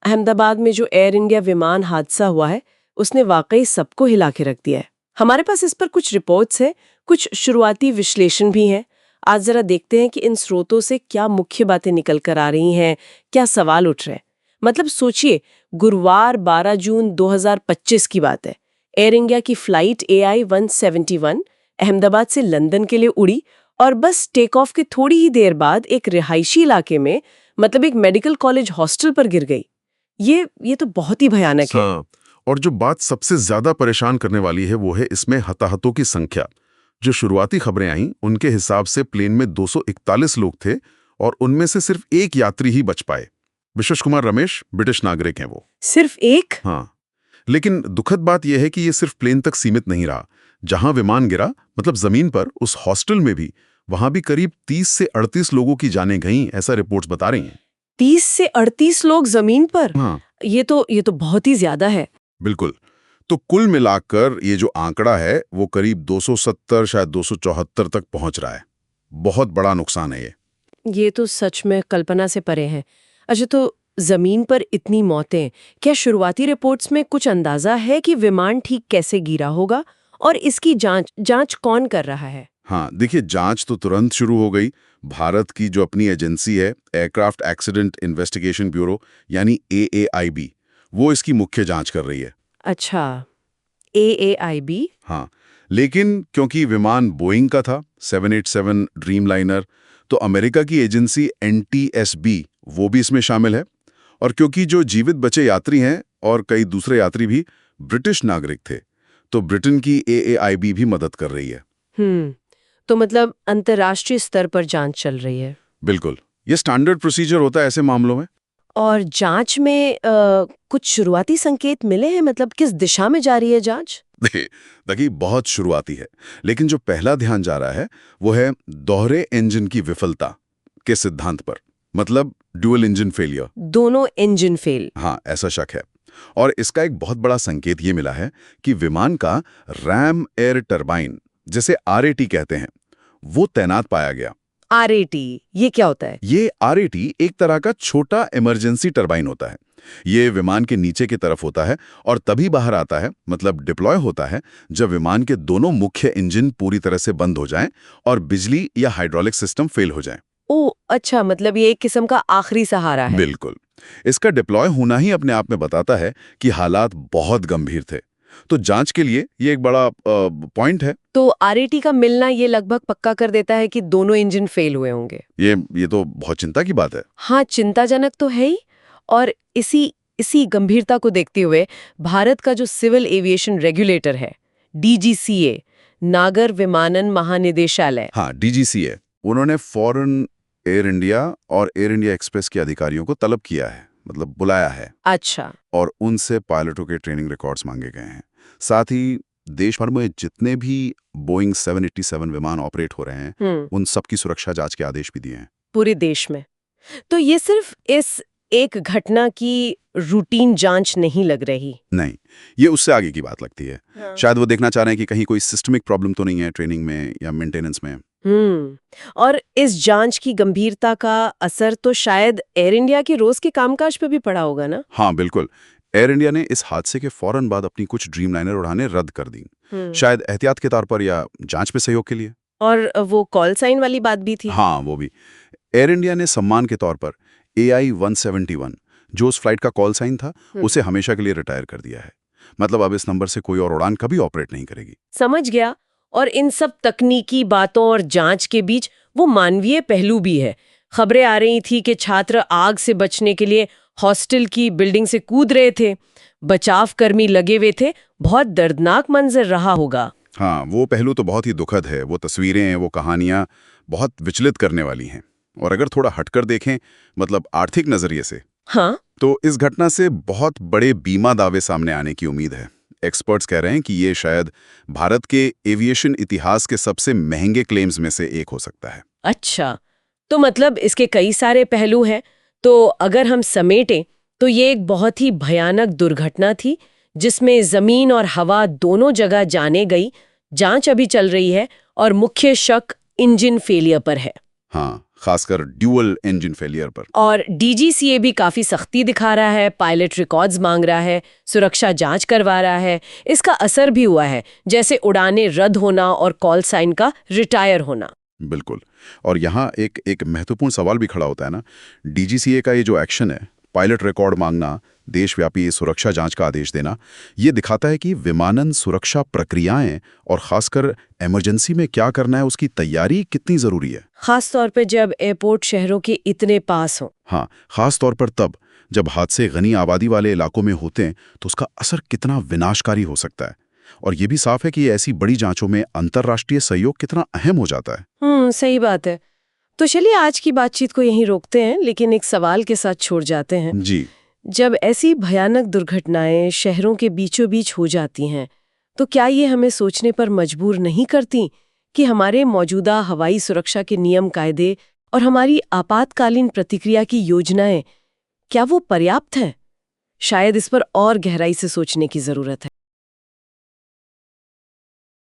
अहमदाबाद में जो air India विमान हादसा हुआ है उसने वाकई सबको हिला के रख दिया है। हमारे पास इस पर कुछ रिपोर्ट्स हैं, कुछ शुरुआती विश्लेषण भी हैं। आज जरा देखते हैं कि इन स्रोतों से क्या मुख्य बातें निकल कर आ रही हैं, क्या सवाल उठ रहे हैं। मतलब सोचिए, गुरुवार 12 जून 2025 की बात है। एयर इंडिया की फ्लाइट AI-171 अहमदाबाद से लंदन के लिए उड़ी और बस टेक ऑफ के थोड़ी ही देर बाद एक रिहायशी इलाके में, मतलब एक मेडिकल कॉलेज हॉस्टल पर गिर गई। ये तो बहुत ही भयानक है। हाँ, और जो बात सबसे ज्यादा परेशान करने वाली है वो है इसमें हताहतों की संख्या। जो शुरुआती खबरें आईं उनके हिसाब से प्लेन में 241 लोग थे और उनमें से सिर्फ एक यात्री ही बच पाए। विश्वश कुमार रमेश ब्रिटिश नागरिक हैं वो। सिर्फ एक? हाँ, लेकिन दुखद बात यह है कि ये सिर्फ प्लेन तक सीमित नहीं रहा। जहां विमान गिरा, मतलब जमीन पर, उस हॉस्टल में भी, वहां भी करीब 30 से 38 लोगों की जानें गईं, ऐसा रिपोर्ट्स बता रही हैं। 30 से 38 लोग जमीन पर? हाँ, ये तो बहुत ही ज्यादा है। बिल्कुल। तो कुल मिलाकर ये जो आंकड़ा है वो करीब 270, शायद 274 तक पहुंच रहा है। बहुत बड़ा नुकसान है ये। ये तो सच में कल्पना से परे है। अच्छा, तो जमीन पर इतनी मौतें, क्या शुरुआती रिपोर्ट्स में कुछ अंदाजा है कि विमान ठीक कैसे गिरा होगा और इसकी जांच कौन कर रहा है? हाँ, देखिए, जांच तो तुरंत शुरू हो गई। भारत की जो अपनी एजेंसी है, एयरक्राफ्ट एक्सीडेंट इन्वेस्टिगेशन ब्यूरो, यानी AAIB, वो इसकी मुख्य जांच कर रही है। अच्छा, AAIB? हाँ, लेकिन क्योंकि विमान बोइंग का था, 787 ड्रीमलाइनर, तो अमेरिका की एजेंसी NTSB वो भी इसमें शामिल है। और क्योंकि जो जीवित बचे यात्री हैं और कई दूसरे यात्री भी ब्रिटिश नागरिक थे, तो ब्रिटेन की AAIB भी मदद कर रही है। तो मतलब अंतर्राष्ट्रीय स्तर पर जांच चल रही है। बिल्कुल, ये स्टैंडर्ड प्रोसीजर होता है ऐसे मामलों में। और जांच में कुछ शुरुआती संकेत मिले हैं? मतलब किस दिशा में जा रही है जांच? देखिए, बहुत शुरुआती है, लेकिन जो पहला ध्यान जा रहा है वो है दोहरे इंजन की विफलता के सिद्धांत पर, मतलब ड्यूअल इंजन फेलियर। दोनों इंजन फेल? हाँ, ऐसा शक है। और इसका एक बहुत बड़ा संकेत ये मिला है कि विमान का रैम एयर टरबाइन, जिसे RAT कहते हैं, वो तैनात पाया गया। RAT, ये क्या होता है? ये RAT एक तरह का छोटा इमरजेंसी टरबाइन होता है। ये विमान के नीचे की तरफ होता है और तभी बाहर आता है, मतलब डिप्लॉय होता है, जब विमान के दोनों मुख्य इंजन पूरी तरह से बंद हो जाएं और बिजली या हाइड्रोलिक सिस्टम फेल हो जाएं। ओह अच्छा, मतलब ये एक किस्म का आखिरी सहारा है। बिल्कुल। इसका डिप्लॉय होना ही अपने आप में बताता है कि हालात बहुत गंभीर थे। तो जांच के लिए ये एक बड़ा पॉइंट है। तो RAT का मिलना ये लगभग पक्का कर देता है कि दोनों इंजन फेल हुए होंगे। ये तो बहुत चिंता की बात है। हाँ, चिंताजनक तो है ही। और इसी गंभीरता को देखते हुए भारत का जो सिविल एविएशन रेगुलेटर है, DGCA, नागर विमानन महानिदेशालय। हाँ, DGCA, उन्होंने फौरन एयर इंडिया और एयर इंडिया एक्सप्रेस के अधिकारियों को तलब किया है, मतलब बुलाया है। अच्छा। और उनसे पायलटों के ट्रेनिंग रिकॉर्ड्स मांगे गए हैं। साथ ही देश भर में जितने भी बोइंग 787 विमान ऑपरेट हो रहे हैं, उन सबकी सुरक्षा जांच के आदेश भी दिए हैं। पूरे देश में? तो ये सिर्फ इस एक घटना की रूटीन जांच नहीं लग रही। नहीं, ये उससे आगे की बात लगती है। हाँ। शायद वो देखना चाह रहे हैं कि कहीं कोई सिस्टमिक प्रॉब्लम तो नहीं है ट्रेनिंग में या मेंटेनेंस में। और इस जांच की गंभीरता का असर तो शायद एयर इंडिया के रोज के कामकाज पे भी पड़ा होगा ना? हाँ, बिल्कुल। एयर इंडिया ने इस हादसे के फौरन बाद अपनी कुछ ड्रीमलाइनर उड़ानें रद्द कर दी, शायद एहतियात के तौर पर या जांच में सहयोग के लिए। और वो कॉल साइन वाली बात भी थी? हाँ, वो भी। एयर इंडिया ने सम्मान के तौर पर AI-171, जो उस फ्लाइट का कॉल साइन था, उसे हमेशा के लिए रिटायर कर दिया है। मतलब अब इस नंबर से कोई और उड़ान कभी ऑपरेट नहीं करेगी। समझ गया। और इन सब तकनीकी बातों और जांच के बीच वो मानवीय पहलू भी है। खबरें आ रही थी कि छात्र आग से बचने के लिए हॉस्टल की बिल्डिंग से कूद रहे थे, बचाव कर्मी लगे हुए थे। बहुत दर्दनाक मंजर रहा होगा। हाँ, वो पहलू तो बहुत ही दुखद है। वो तस्वीरें, वो कहानियां बहुत विचलित करने वाली हैं। और अगर थोड़ा हटकर देखें, मतलब आर्थिक नजरिए से, हाँ, तो इस घटना से बहुत बड़े बीमा दावे सामने आने की उम्मीद है। एक्सपर्ट्स कह रहे हैं कि ये शायद भारत के एविएशन इतिहास के सबसे महंगे क्लेम्स में से एक हो सकता है। अच्छा, तो मतलब इसके कई सारे पहलू हैं। तो अगर हम समेटें तो ये एक बहुत ही भयानक दुर्घटना थी, जिसमें जमीन और हवा दोनों जगह जाने गई। जांच अभी चल रही है और मुख्य शक इंजन फेलियर पर है। हाँ, खासकर ड्यूअल इंजन फेलियर पर। और डीजीसीए भी काफी सख्ती दिखा रहा है, पायलट रिकॉर्ड्स मांग रहा है, सुरक्षा जांच करवा रहा है। इसका असर भी हुआ है, जैसे उड़ानें रद्द होना और कॉल साइन का रिटायर होना। बिल्कुल। और यहाँ एक महत्वपूर्ण सवाल भी खड़ा होता है ना, डीजीसीए का ये जो एक्शन है, पायलट रिकॉर्ड मांगना, देशव्यापी सुरक्षा जांच का आदेश देना, ये दिखाता है कि विमानन सुरक्षा प्रक्रियाएं और खासकर इमरजेंसी में क्या करना है उसकी तैयारी कितनी जरूरी है। खास तौर पे जब एयरपोर्ट शहरों के इतने पास हो। हाँ, खास तौर पर तब जब हादसे घनी आबादी वाले इलाकों में होते हैं तो उसका असर कितना विनाशकारी हो सकता है। और ये भी साफ है कि ऐसी बड़ी जांचों में अंतर्राष्ट्रीय सहयोग कितना अहम हो जाता है। सही बात है। तो चलिए आज की बातचीत को यहीं रोकते हैं, लेकिन एक सवाल के साथ छोड़ जाते हैं। जी। जब ऐसी भयानक दुर्घटनाएं शहरों के बीचों बीच हो जाती हैं, तो क्या ये हमें सोचने पर मजबूर नहीं करती कि हमारे मौजूदा हवाई सुरक्षा के नियम कायदे और हमारी आपातकालीन प्रतिक्रिया की योजनाएं क्या वो पर्याप्त हैं? शायद इस पर और गहराई से सोचने की जरूरत है।